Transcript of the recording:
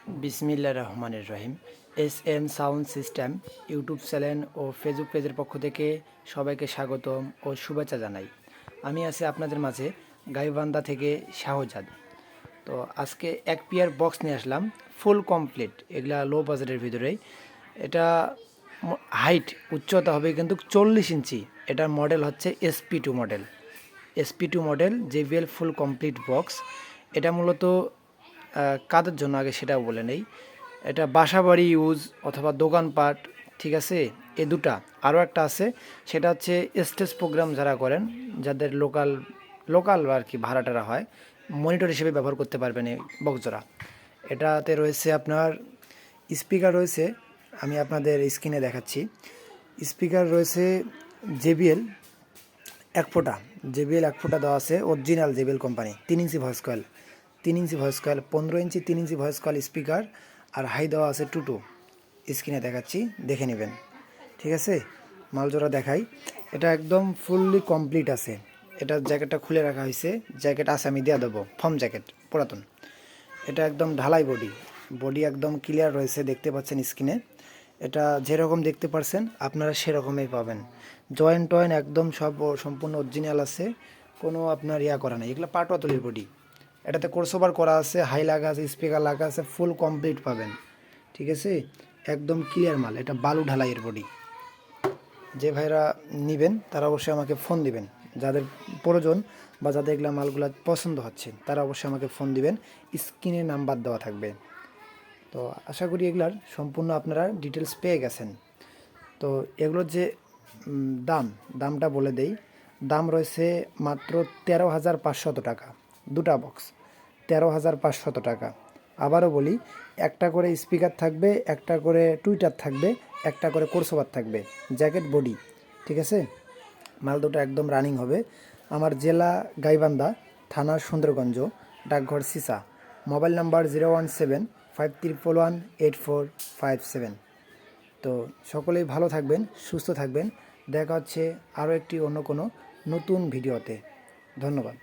বিসমিল্লাহ রহমানির রহিম। S sound system YouTube channel ও ফেসবুক পেজের পক্ষ থেকে সবাইকে স্বাগতম ও শুভেচ্ছা জানাই। আমি আছি আপনাদের মাঝে গাইবান্ধা থেকে শাহজাদ। তো আজকে এক পেয়ার বক্স নিয়ে আসলাম, ফুল কমপ্লিট, এগুলা লো বাজেটের ভিতরেই। এটা হাইট উচ্চতা হবে কিন্তু 40 ইঞ্চি। এটার মডেল হচ্ছে SP2 model JBL full complete box. এটা মূলত কাদের জন্য আগে সেটাও বলে নেই। এটা বাসাবাড়ি ইউজ অথবা দোকানপাট, ঠিক আছে, এ দুটা। আরও একটা আছে, সেটা হচ্ছে স্টেজ প্রোগ্রাম যারা করেন, যাদের লোকাল আর কি ভাড়াটারা হয়, মনিটর হিসেবে ব্যবহার করতে পারবেন এই বক্সজোড়া। এটাতে রয়েছে আপনার স্পিকার রয়েছে, আমি আপনাদের স্ক্রিনে দেখাচ্ছি। স্পিকার রয়েছে JBL এক ফোঁটা, এক ফোঁটা দেওয়া আছে, original JBL company. 3 inch voice coil, 15 ইঞ্চি 3 ইঞ্চি ভয়েস কয়েল স্পিকার। আর হাই দেওয়া আছে 2 স্ক্রিনে দেখাচ্ছি, দেখে নেবেন, ঠিক আছে। মালজোড়া দেখাই, এটা একদম ফুললি কমপ্লিট আছে। এটা জ্যাকেটটা খুলে রাখা হয়েছে, জ্যাকেট আছে, আমি দিয়ে দেবো, ফর্ম জ্যাকেট পুরাতন। এটা একদম ঢালাই বডি একদম ক্লিয়ার রয়েছে, দেখতে পাচ্ছেন স্ক্রিনে। এটা যেরকম দেখতে পারছেন আপনারা সেরকমই পাবেন। জয়েন্ট একদম সব সম্পূর্ণ অরিজিনাল আছে, কোনো আপনার করা নেই। এগুলো পাটওয়াতলির বডি। এটাতে কোর্সওভার করা আছে, হাই লাগা আছে, স্পিকার লাগা আছে, ফুল কমপ্লিট পাবেন, ঠিক আছে। একদম ক্লিয়ার মাল, এটা বালু ঢালাইয়ের বডি। যে ভাইরা নেবেন তারা অবশ্যই আমাকে ফোন দিবেন, যাদের প্রয়োজন বা যাদের এগুলো মালগুলো পছন্দ হচ্ছে তারা অবশ্যই আমাকে ফোন দিবেন, স্ক্রিনে নাম্বার দেওয়া থাকবে। তো আশা করি এগুলার সম্পূর্ণ আপনারা ডিটেলস পেয়ে গেছেন। তো এগুলোর যে দামটা বলে দেই, দাম রয়েছে মাত্র 13,500 টাকা। দুটা বক্স 13,500 টাকা। আবারও বলি, একটা করে স্পিকার থাকবে, একটা করে টুইটার থাকবে, একটা করে কোর্সওভার থাকবে, জ্যাকেট বডি, ঠিক আছে। মাল দুটো একদম রানিং হবে। আমার জেলা গাইবান্ধা, থানা সুন্দরগঞ্জ, ডাকঘর সিসা, মোবাইল নাম্বার 01751118457। তো সকলেই ভালো থাকবেন, সুস্থ থাকবেন। দেখা হচ্ছে আরও একটি অন্য কোনো নতুন ভিডিওতে। ধন্যবাদ।